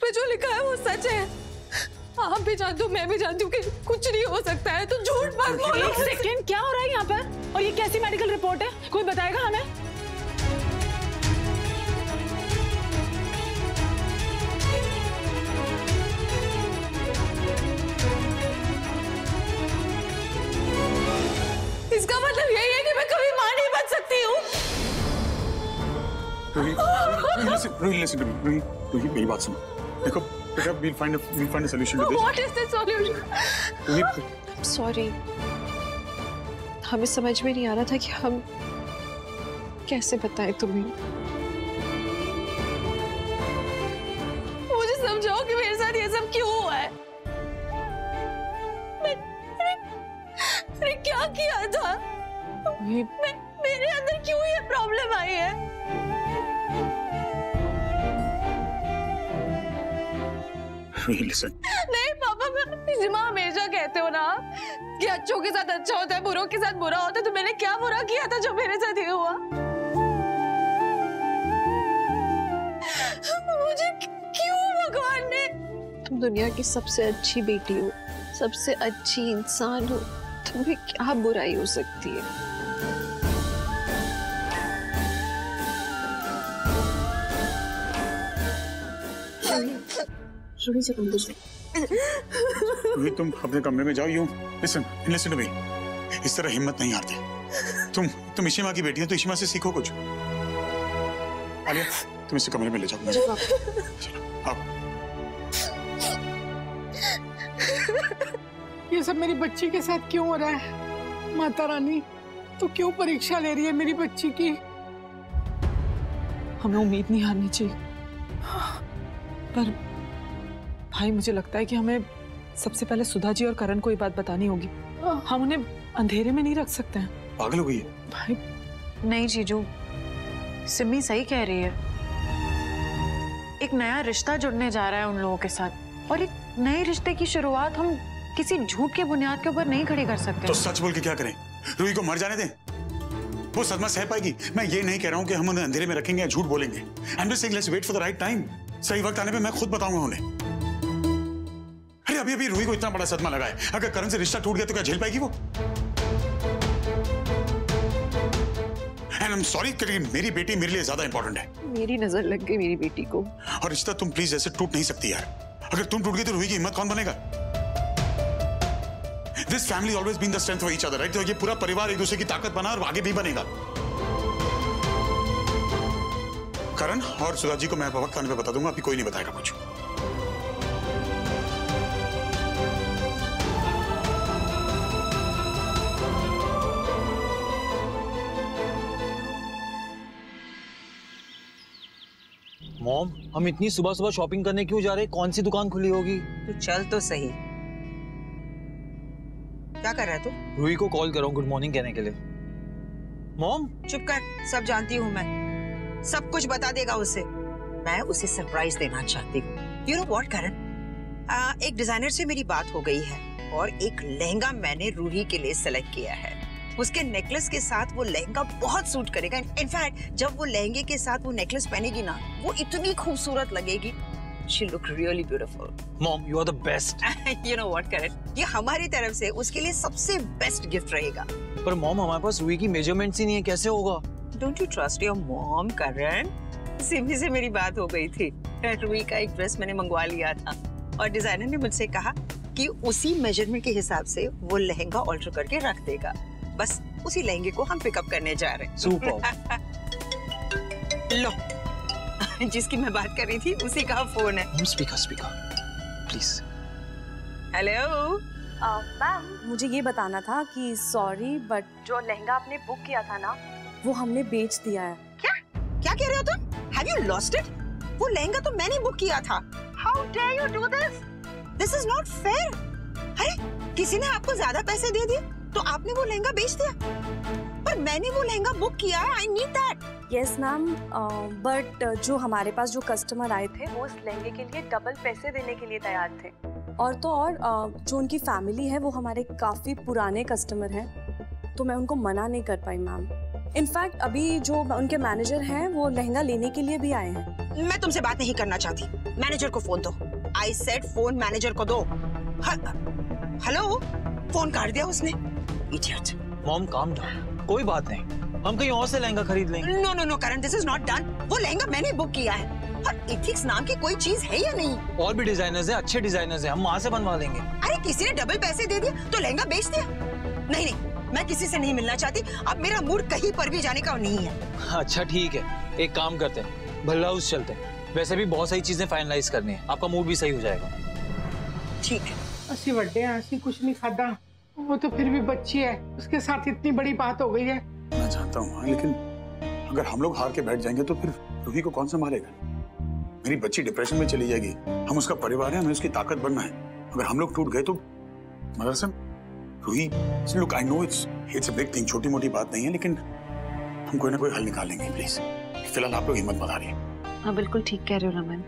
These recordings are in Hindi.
पे जो लिखा है वो सच है। आप भी जानते हो, मैं भी जानती हूँ कि कुछ नहीं हो सकता है, तो झूठ मत बोलो। एक सेकंड, क्या हो रहा है यहाँ पर? और ये कैसी मेडिकल रिपोर्ट है? कोई बताएगा हमें? इसका मतलब यही है कि मैं कभी मां नहीं बन सकती हूँ। रोही मेरी बात सुनो। देखो बेटा, we'll find a solution to this. What is the solution? I'm sorry, हमें समझ में नहीं आ रहा था कि हम कैसे बताएं तुम्हें। मुझे समझाओ कि मेरे साथ ये सब क्यों हुआ है। मैंने क्या किया था? मेरे अंदर क्यों ये प्रॉब्लम आई है? Listen. नहीं पापा, माँ हमेशा कहते हो ना कि अच्छों के साथ अच्छा होता है, बुरों के साथ बुरा होता है, तो मैंने क्या बुरा किया था जो मेरे साथ ये हुआ? मुझे क्यों भगवान ने? तुम दुनिया की सबसे अच्छी बेटी हो, सबसे अच्छी इंसान हो, तुम्हें क्या बुराई हो सकती है? रोही तुम अपने कमरे में जाओ। यूं लिसन टू मी, इस तरह हिम्मत नहीं हारते। तुम इशिमा की बेटी हो, तो इशिमा से सीखो कुछ। आलिया तुम इसे कमरे में ले जाओ। चलो आओ। ये सब मेरी बच्ची के साथ क्यों हो रहा है? माता रानी तो क्यों परीक्षा ले रही है मेरी बच्ची की? हमें उम्मीद नहीं हारनी चाहिए, पर भाई मुझे लगता है कि हमें सबसे पहले सुधा जी और करण को ये बात बतानी होगी। हम उन्हें अंधेरे में नहीं रख सकते हैं। पागल हो गई है भाई। नहीं जीजू, सिमी सही कह रही है। एक नया रिश्ता जुड़ने जा रहा है उन लोगों के साथ, और एक नए रिश्ते की शुरुआत हम किसी झूठ के बुनियाद के ऊपर नहीं खड़ी कर सकते। तो सच बोल के क्या करें? रूही को मर जाने दें, वो सदमा सह पाएगी। मैं ये नहीं कह रहा हूँ कि हम उन्हें अंधेरे में रखेंगे या झूठ बोलेंगे। I am just saying let's wait for the right time. सही वक्त आने पे मैं खुद बताऊंगा उन्हें। अरे अभी रूही को इतना बड़ा सदमा लगा है, अगर करण से रिश्ता टूट गया तो क्या झेल पाएगी वो? एंड आई एम सॉरी, मेरी बेटी मेरे लिए ज्यादा इंपॉर्टेंट है। मेरी नजर लग गई मेरी बेटी को। और रिश्ता तुम प्लीज ऐसे टूट नहीं सकती यार। अगर तुम टूट गई तो रूही की हिम्मत कौन बनेगा? This family always been the strength of each other, right? तो ये पूरा परिवार एक दूसरे की ताकत बना और आगे भी बनेगा। करण और सुधा जी को मैं वक्त आने पे बता दूंगा, अभी कोई नहीं बताएगा कुछ। मॉम, हम इतनी सुबह सुबह शॉपिंग करने क्यों जा रहे हैं? कौन सी दुकान खुली होगी? तू चल तो सही। क्या कर रहा है तू? रूही को कॉल कर रहा हूँ गुड मॉर्निंग कहने के लिए। मॉम चुप कर, सब जानती हूँ मैं। सब कुछ बता देगा उसे। मैं उसे सरप्राइज देना चाहती हूँ। यू नो व्हाट करण, एक डिजाइनर से मेरी बात हो गई है और एक लहंगा मैंने रूही के लिए सेलेक्ट किया है। उसके नेकलेस के साथ वो लहंगा बहुत सूट करेगा। इनफैक्ट जब वो लहंगे के साथ वो नेकलेस पहनेगी ना, वो इतनी खूबसूरत लगेगी। She'll look really beautiful. Mom, you are the best. You know what, Karan? ये हमारी तरफ से उसके लिए सबसे बेस्ट गिफ्ट रहेगा। पर मॉम, हमारे पास रूही की मेजरमेंट्स ही नहीं है, कैसे होगा? Don't you trust your mom, Karan? Simi से मेरी बात हो गई थी। रूही का एक ड्रेस मैंने मंगवा लिया था और डिजाइनर ने मुझसे कहा कि उसी मेजरमेंट के हिसाब से वो लहंगा ऑल्टर करके रख देगा। बस उसी लहंगे को हम पिकअप करने जा रहे हैं। सुपर। लो, जिसकी मैं बात कर रही थी उसी का फोन है। Speaker please. हेलो मैम, मुझे ये बताना था कि सॉरी बट जो लहंगा आपने बुक किया था ना, वो हमने बेच दिया है। क्या कह रहे हो तुम? Have you lost it? वो लहंगा तो मैंने बुक किया था। How dare you do this? This is not fair. अरे किसी ने आपको ज्यादा पैसे दे दिए तो आपने वो लहंगा बेच दिया, पर मैंने वो लहंगा बुक किया है। I need that. Yes ma'am, but जो हमारे पास जो कस्टमर आए थे वो इस लहंगे के लिए डबल पैसे देने के लिए तैयार थे। और तो और जो उनकी फैमिली है वो हमारे काफ़ी पुराने कस्टमर हैं, तो मैं उनको मना नहीं कर पाई मैम। इनफैक्ट अभी जो उनके मैनेजर हैं वो लहंगा लेने के लिए भी आए हैं। मैं तुमसे बात नहीं करना चाहती, मैनेजर को फोन दो। आई सेड फोन मैनेजर को दो। हेलो, फोन काट दिया उसने। इडियट। मॉम काम डाउन, कोई बात नहीं, हम कहीं और से लहंगा खरीद लेंगे। No no no Karan, this is not done. वो लहंगा मैंने बुक किया है और एथिक्स नाम की कोई चीज है या नहीं? और भी डिजाइनर्स हैं, अच्छे डिजाइनर्स हैं, हम वहाँ से बनवा लेंगे। अरे किसी ने डबल पैसे दे दिया तो लहंगा बेच दिया? नहीं नहीं, मैं किसी से नहीं मिलना चाहती। अब मेरा मूड कहीं पर भी जाने का नहीं है। अच्छा ठीक है, एक काम करते हैं, भल्ला हाउस चलते हैं। वैसे भी बहुत सारी चीजें फाइनलाइज करनी है, आपका मूड भी सही हो जाएगा। ठीक है। असि वड्डे हैं, असि कुछ नहीं खादा। वो तो फिर भी बच्ची है, उसके साथ इतनी बड़ी बात हो गई है। मैं जानता हूँ, लेकिन अगर हम लोग हार के बैठ जाएंगे तो फिर रूही को कौन संभालेगा? मेरी बच्ची डिप्रेशन में चली जाएगी। हम उसका परिवार है, हमें उसकी ताकत बनना है। अगर हम लोग टूट गए तो मदरसन Ruhi, look I know it's a big thing, छोटी मोटी बात नहीं है, लेकिन हम कोई ना कोई हल निकालेंगे। प्लीज फिलहाल आप लोग हिम्मत मत हारिए। हाँ बिल्कुल ठीक कह रहे हो रमन,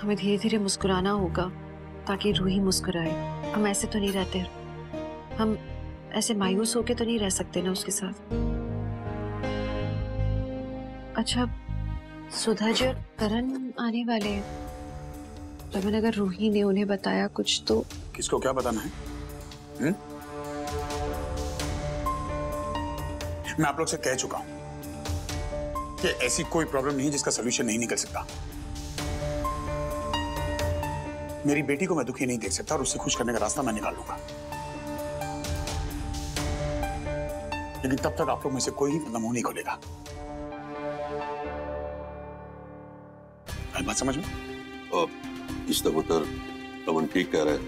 हमें धीरे धीरे मुस्कुराना होगा ताकि रूही मुस्कुराए। हम ऐसे तो नहीं रहते, हम ऐसे मायूस होके तो नहीं रह सकते ना उसके साथ। अच्छा सुधा जी और करण आने वाले हैं, रमन अगर रूही ने उन्हें बताया कुछ तो? किसको क्या बताना है? मैं आप लोग से कह चुका हूं कि ऐसी कोई प्रॉब्लम नहीं जिसका सोल्यूशन नहीं निकल सकता। मेरी बेटी को मैं दुखी नहीं देख सकता और उससे खुश करने का रास्ता मैं निकाल लूंगा। लेकिन तब तक आप लोग में से कोई अपना मुंह नहीं खोलेगा। बात समझ में? इस दफतर रमन ठीक कह रहा है,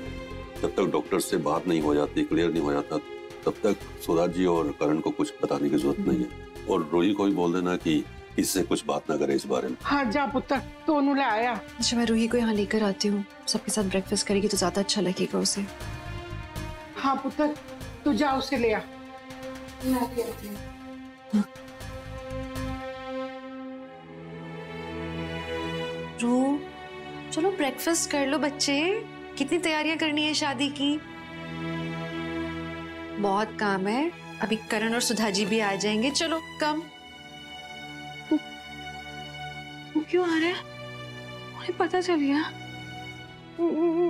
जब तक डॉक्टर से बात नहीं हो जाती, क्लियर नहीं हो जाता, तब तक सुधा जी और करण को कुछ बताने की जरूरत नहीं है। और रोही को भी बोल देना कि इससे कुछ बात ना करे इस बारे में। हाँ जा पुत्र, तो उन्होंने आया। अच्छा मैं रूही को यहाँ लेकर आती हूँ, सबके साथ ब्रेकफास्ट करेगी तो ज्यादा अच्छा लगेगा उसे। हाँ पुत्र, तू जा उसे ले आ। रू, चलो ब्रेकफास्ट कर लो बच्चे, कितनी तैयारियां करनी है शादी की। बहुत काम है, अभी करण और सुधा जी भी आ जाएंगे। चलो कम। वो क्यों आ रहे हैं? उन्हें पता चल गया?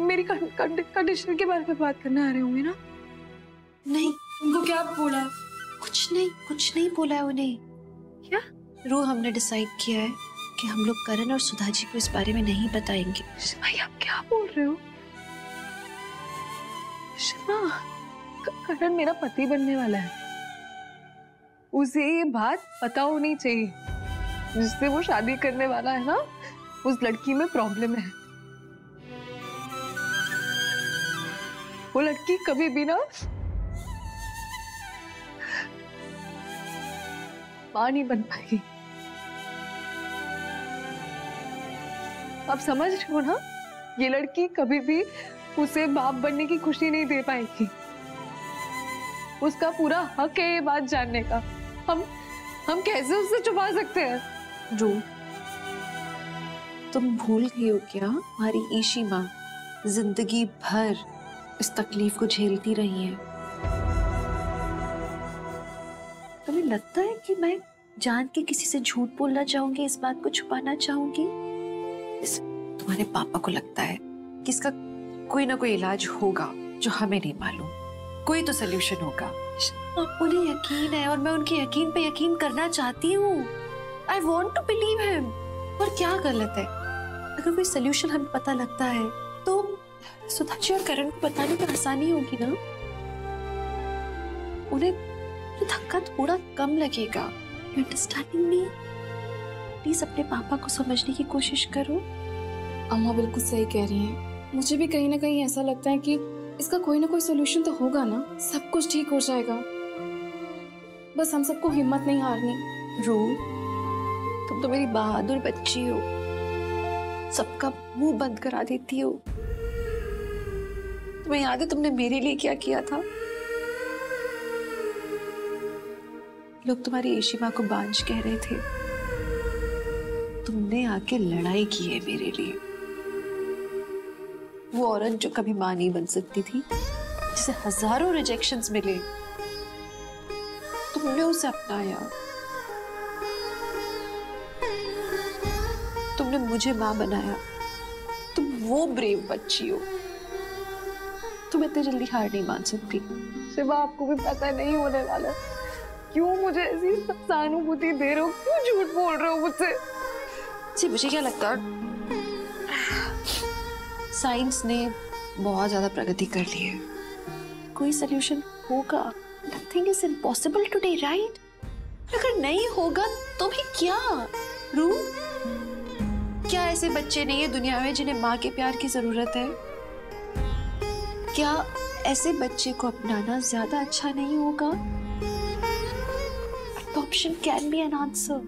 मेरी कंडीशन के बारे में बात करने आ रहे होंगे ना? नहीं, उनको क्या बोला? कुछ नहीं बोला है उन्हें। क्या? रू, हमने डिसाइड किया है कि हम लोग करण और सुधा जी को इस बारे में नहीं बताएंगे। भाई आप क्या बोल रहे हो? शर्मा, करण मेरा पति बनने वाला है, उसे ये बात पता होनी चाहिए। जिससे वो शादी करने वाला है ना, उस लड़की में प्रॉब्लम है। वो लड़की कभी भी ना मां नहीं बन पाएगी। आप समझ रहे हो ना? ये लड़की कभी भी उसे बाप बनने की खुशी नहीं दे पाएगी। उसका पूरा हक है ये बात जानने का। हम कैसे उससे छुपा सकते हैं? रू, तुम भूल गई हो क्या? हमारी ईशी माँ जिंदगी भर इस तकलीफ को झेलती रही है। तुम्हें लगता है कि मैं जान के किसी से झूठ बोलना चाहूंगी, इस बात को छुपाना चाहूंगी? तुम्हारे पापा को लगता है कि इसका कोई ना कोई इलाज होगा जो हमें नहीं मालूम। कोई तो सोल्यूशन होगा। उन्हें यकीन है और मैं उनके यकीन पे यकीन करना चाहती हूँ। I want to believe him। और क्या गलत है? अगर कोई सोल्यूशन हमें पता लगता है तो सुधा जी और करण को बताने में आसानी होगी ना। उन्हें धक्का थोड़ा कम लगेगा। You understanding me? प्लीज अपने पापा को समझने की कोशिश करो। अम्मा बिल्कुल सही कह रही हैं। मुझे भी कहीं ना कहीं ऐसा लगता है कि इसका कोई ना कोई सोल्यूशन तो होगा ना, सब कुछ ठीक हो जाएगा। बस हम सबको हिम्मत नहीं हारनी। रू, तुम तो मेरी बहादुर बच्ची हो, सबका मुंह बंद करा देती हो। तुम्हें याद है तुमने मेरे लिए क्या किया था? लोग तुम्हारी ईशी माँ को बांझ कह रहे थे, तुमने आके लड़ाई की है मेरे लिए। वो औरत जो कभी मां नहीं बन सकती थी, जिसे हजारों रिजेक्शंस मिले, तुम तुमने उसे अपनाया, तुमने मुझे माँ बनाया। तुम वो ब्रेव बच्ची हो, तुम इतनी जल्दी हार नहीं मान सकती। शिवा, आपको भी पता नहीं होने वाला। क्यों मुझे ऐसी सहानुभूति दे रहे हो? क्यों झूठ बोल रहे हो मुझसे? जी, मुझे क्या लगता है, साइंस ने बहुत ज्यादा प्रगति कर ली है, कोई सलूशन होगा। Nothing is impossible today, right? अगर नहीं होगा तो भी क्या रू? क्या ऐसे बच्चे नहीं है दुनिया में जिन्हें माँ के प्यार की जरूरत है? क्या ऐसे बच्चे को अपनाना ज्यादा अच्छा नहीं होगा? Adoption can be an answer.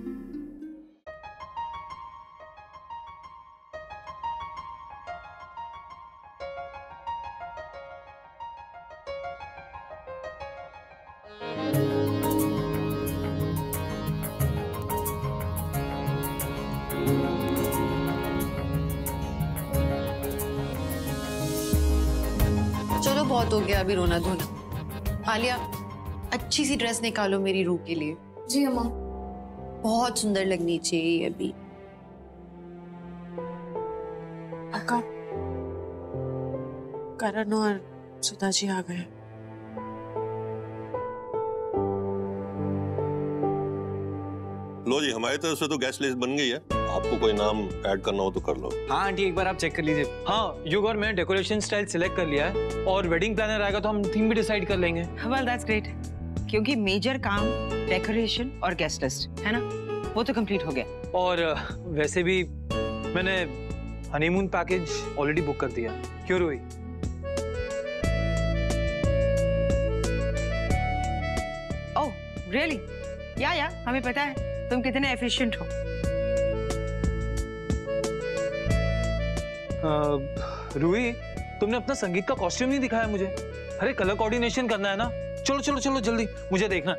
चलो, बहुत हो गया अभी रोना धोना। आलिया, अच्छी सी ड्रेस निकालो मेरी रूह के लिए। जी अम्मा। बहुत सुंदर लगनी चाहिए अभी। अक्का, करण और सुधा जी आ गए। लो जी, हमारी तरफ से तो गेस्ट लिस्ट बन गई है। आपको कोई नाम ऐड करना हो तो कर लो। हाँ आंटी, एक बार आप चेक कर लीजिए। हाँ युग और मैंने डेकोरेशन स्टाइल सिलेक्ट कर लिया है और वेडिंग प्लानर आएगा तो हम थीम भी डिसाइड कर लेंगे। वेल दैट्स ग्रेट, क्योंकि मेजर काम डेकोरेशन और गेस्ट लिस्ट है ना, वो तो कंप्लीट हो गया। और वैसे भी मैंने हनीमून पैकेज ऑलरेडी बुक कर दिया। क्यों रोई? Oh really? या हमें पता है तुम कितने एफिशिएंट हो। रूही, तुमने अपना संगीत का कॉस्ट्यूम नहीं दिखाया मुझे। अरे कलर कोऑर्डिनेशन करना है ना। चलो चलो चलो जल्दी, मुझे देखना है।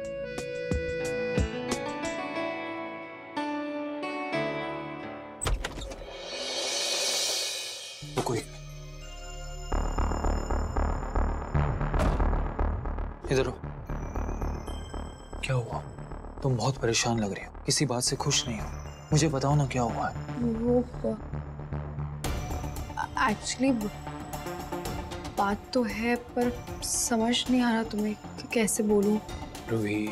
कोई इधर हो। क्या हुआ? तुम बहुत परेशान लग रही हो, किसी बात से खुश नहीं हो। मुझे बताओ ना क्या हुआ है। वो एक्चुअली बात तो है पर समझ नहीं आ रहा तुम्हें कि कैसे बोलूं। रूही,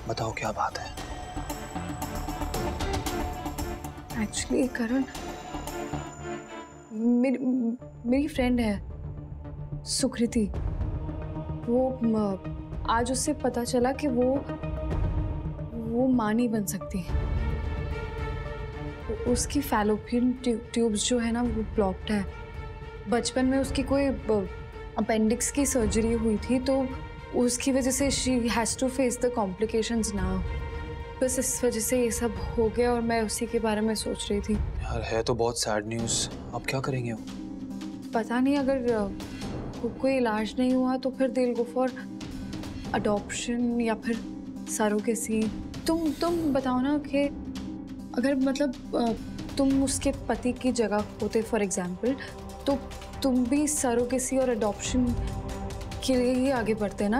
बताओ क्या बात है। एक्चुअली करण मेरी फ्रेंड है सुकृति। वो आज उससे पता चला कि वो माँ नहीं बन सकती। उसकी फैलोपियन ट्यूब्स जो है ना वो ब्लॉक्ड है। बचपन में उसकी कोई अपेंडिक्स की सर्जरी हुई थी तो उसकी वजह से she has to face the complications now. बस इस वजह से ये सब हो गया और मैं उसी के बारे में सोच रही थी। यार है तो बहुत सैड न्यूज़। अब क्या करेंगे वो? पता नहीं, अगर कोई इलाज नहीं हुआ तो फिर they will go for adoption या फिर सरोगेसी। तुम बताओ ना कि अगर मतलब तुम उसके पति की जगह होते फॉर एग्जाम्पल, तो तुम भी सरोगेसी और अडॉप्शन के लिए ही आगे बढ़ते ना।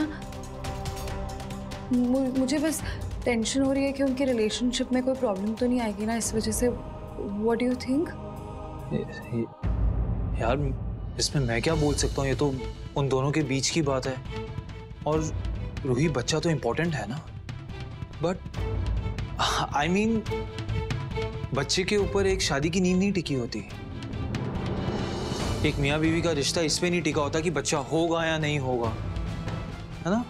मुझे बस टेंशन हो रही है कि उनके रिलेशनशिप में कोई प्रॉब्लम तो नहीं आएगी ना इस वजह से। What do you think? यार इसमें मैं क्या बोल सकता हूँ, ये तो उन दोनों के बीच की बात है। और रूही, बच्चा तो इम्पोर्टेंट है ना, बट आई मीन बच्चे के ऊपर एक शादी की नींव नहीं टिकी होती। एक मियाँ बीवी का रिश्ता इस पे नहीं टिका होता कि बच्चा होगा या नहीं होगा, है ना।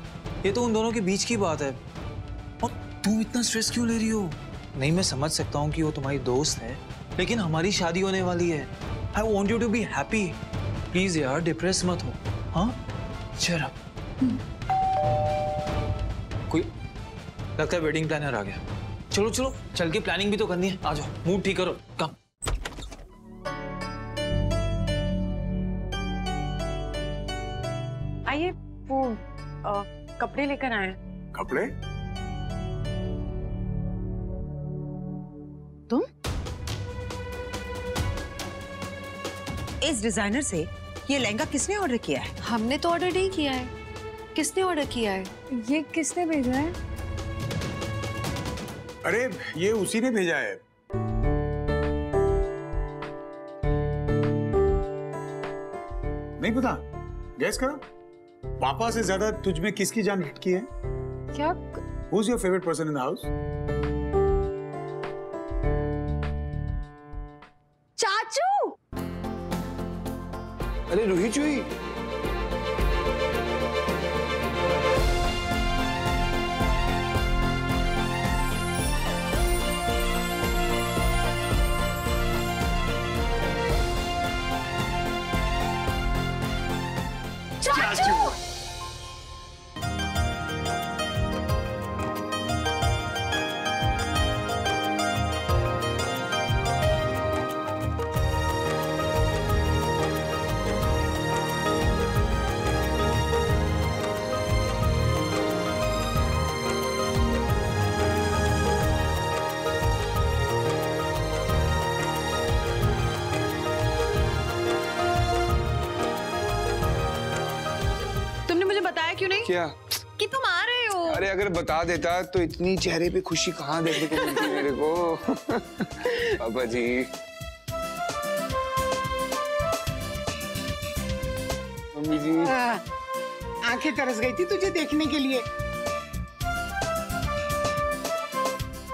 ये तो उन दोनों के बीच की बात है। और तुम इतना स्ट्रेस क्यों ले रही हो? नहीं, मैं समझ सकता हूँ कि वो तुम्हारी दोस्त है, लेकिन हमारी शादी होने वाली है। I want you to be happy. Please यार डिप्रेस मत हो। हाँ चल, कोई लगता है वेडिंग प्लानर आ गया। चलो चलो चल के प्लानिंग भी तो करनी है। आ जाओ, मूड ठीक करो। कम आइए, वो कपड़े लेकर आए। कपड़े? तुम इस डिजाइनर से ये लहंगा किसने ऑर्डर किया है? हमने तो ऑर्डर नहीं किया है। किसने ऑर्डर किया है? ये किसने भेजा है? अरे ये उसी ने भेजा है। नहीं पता, गैस करो। पापा से ज्यादा तुझ में किसकी जान भटकी है? क्या? Who's your favorite person in the house? चाचू! अरे रूही चुई, क्यों नहीं? क्या कि तुम आ रहे हो? अरे अगर बता देता तो इतनी चेहरे पे खुशी कहाँ देखने को मिलती मेरे को। पापा जी, मम्मी जी, आंखें तरस गई थी तुझे देखने के लिए।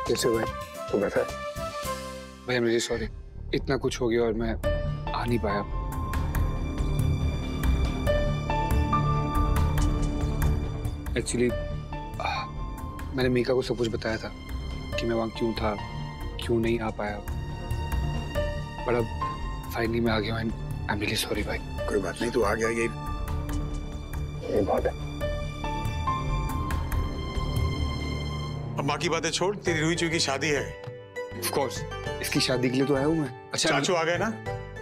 कैसे भाई? तो बैठा भाई, मुझे सॉरी, इतना कुछ हो गया और मैं आ नहीं पाया। एक्चुअली मैंने मीका को सब कुछ बताया था कि मैं वहाँ क्यों था, क्यों नहीं आ पाया, पर अब फाइनली मैं आ गया हूँ। आई एम रियली सॉरी भाई। कोई बात नहीं, तू आ गया, ये बात है। अब बाकी बातें छोड़, तेरी रूही चूई की शादी है। ऑफ कोर्स, इसकी शादी के लिए तो आया हूँ मैं। अच्छा चाचू आ गए ना,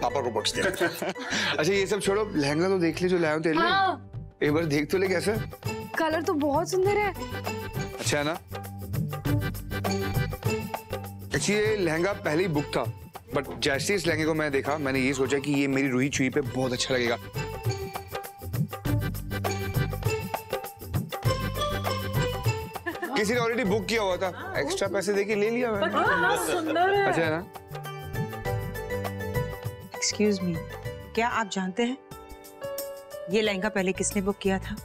पापा को बख्श दे। अच्छा ये सब छोड़ो, लहंगा तो देख ले जो लाया हूँ तेरे लिए। एक बार देख तो ले कैसा। कलर तो बहुत सुंदर है। अच्छा है ना? एक्चुअली ये लहंगा पहले ही बुक था, बट जैसे इस लहंगे को मैं देखा, मैंने ये सोचा कि ये मेरी रूही चुई पे बहुत अच्छा लगेगा। किसी ने ऑलरेडी बुक किया हुआ था, एक्स्ट्रा पैसे देके ले लिया मैंने। सुंदर है। अच्छा है ना? एक्सक्यूज मी, क्या आप जानते हैं ये लहंगा पहले किसने बुक किया था?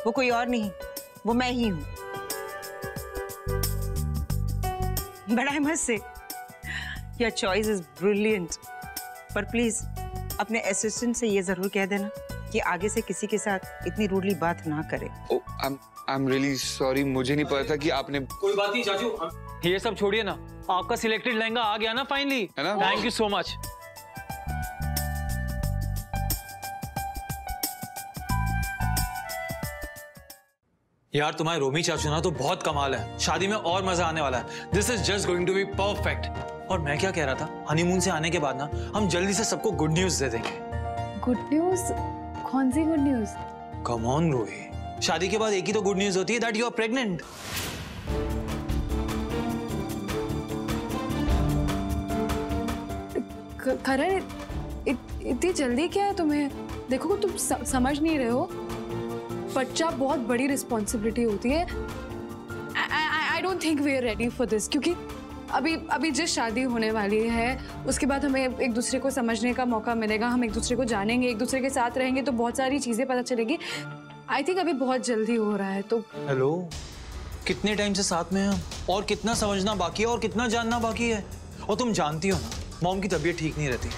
वो कोई और नहीं, वो मैं ही हूं। But I must say your choice is brilliant, पर प्लीज अपने असिस्टेंट से ये जरूर कह देना कि आगे से किसी के साथ इतनी रूडली बात ना करे। आई एम रियली सॉरी, मुझे नहीं पता था कि आपने। कोई बात नहीं चाचू, ये सब छोड़िए ना, आपका सिलेक्टेड लहंगा आ गया ना फाइनली, है ना? Thank you so much. यार तुम्हारे रोमी चाचू ना तो बहुत कमाल है, शादी में और मजा आने वाला है। This is just going to be perfect. और मैं क्या कह रहा था, हनीमून से आने के बाद ना हम जल्दी से सबको गुड न्यूज दे देंगे। Good news? कौन सी गुड न्यूज? कम ऑन रोही, शादी के बाद एक ही तो गुड न्यूज होती है, दैट यू आर प्रेग्नेंट। करण, इतनी जल्दी क्या है तुम्हें? देखो तुम समझ नहीं रहे हो, बच्चा बहुत बड़ी रिस्पॉन्सिबिलिटी होती है। I don't think we are ready for this, क्योंकि अभी जिस शादी होने वाली है उसके बाद हमें एक दूसरे को समझने का मौका मिलेगा, हम एक दूसरे को जानेंगे, एक दूसरे के साथ रहेंगे, तो बहुत सारी चीजें पता चलेगी। आई थिंक अभी बहुत जल्दी हो रहा है। तो हेलो, कितने टाइम से साथ में हैं और कितना समझना बाकी है और कितना जानना बाकी है। और तुम जानती हो ना, मॉम की तबीयत ठीक नहीं रहती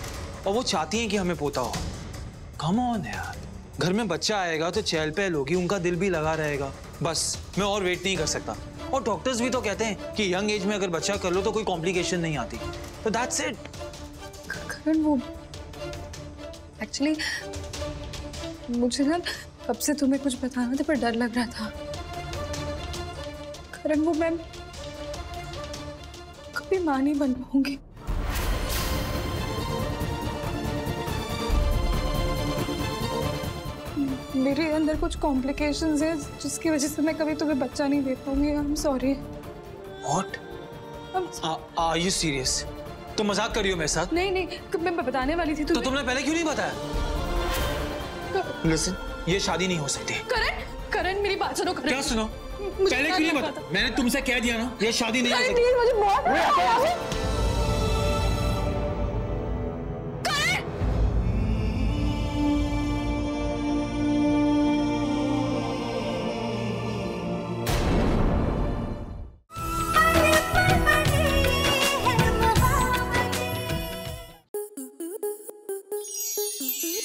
और वो चाहती हैं कि हमें पोता हो। कम ऑन यार, घर में बच्चा आएगा तो चहल पहल होगी, उनका दिल भी लगा रहेगा। बस मैं और वेट नहीं कर सकता। और डॉक्टर्स भी तो कहते हैं कि यंग एज में अगर बच्चा कर लो तो कोई कॉम्प्लिकेशन नहीं आती। तो दैट्स इट। करण, वो एक्चुअली मुझे ना कब से तुम्हें कुछ बताना था पर डर लग रहा था। करण, वो मैं कभी मां नहीं बन पाऊंगी। मेरे अंदर कुछ कॉम्प्लिकेशंस हैं जिसकी वजह से मैं कभी तुम्हें बच्चा नहीं दे पाऊंगी। I am sorry. What? Are you serious? तुम मजाक कर रही हो मेरे साथ? नहीं, मैं बताने वाली थी। तो तुमने पहले क्यों नहीं बताया? लिसन, ये शादी नहीं हो सकती। करण, मेरी बात सुनो। क्या सुनो? पहले क्यों नहीं बता? मैंने तुमसे कह दिया ना, ये शादी नहीं हो सकती। प्लीज मुझे बहुत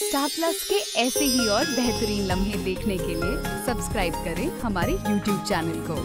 स्टार प्लस के ऐसे ही और बेहतरीन लम्हे देखने के लिए सब्सक्राइब करें हमारे YouTube चैनल को।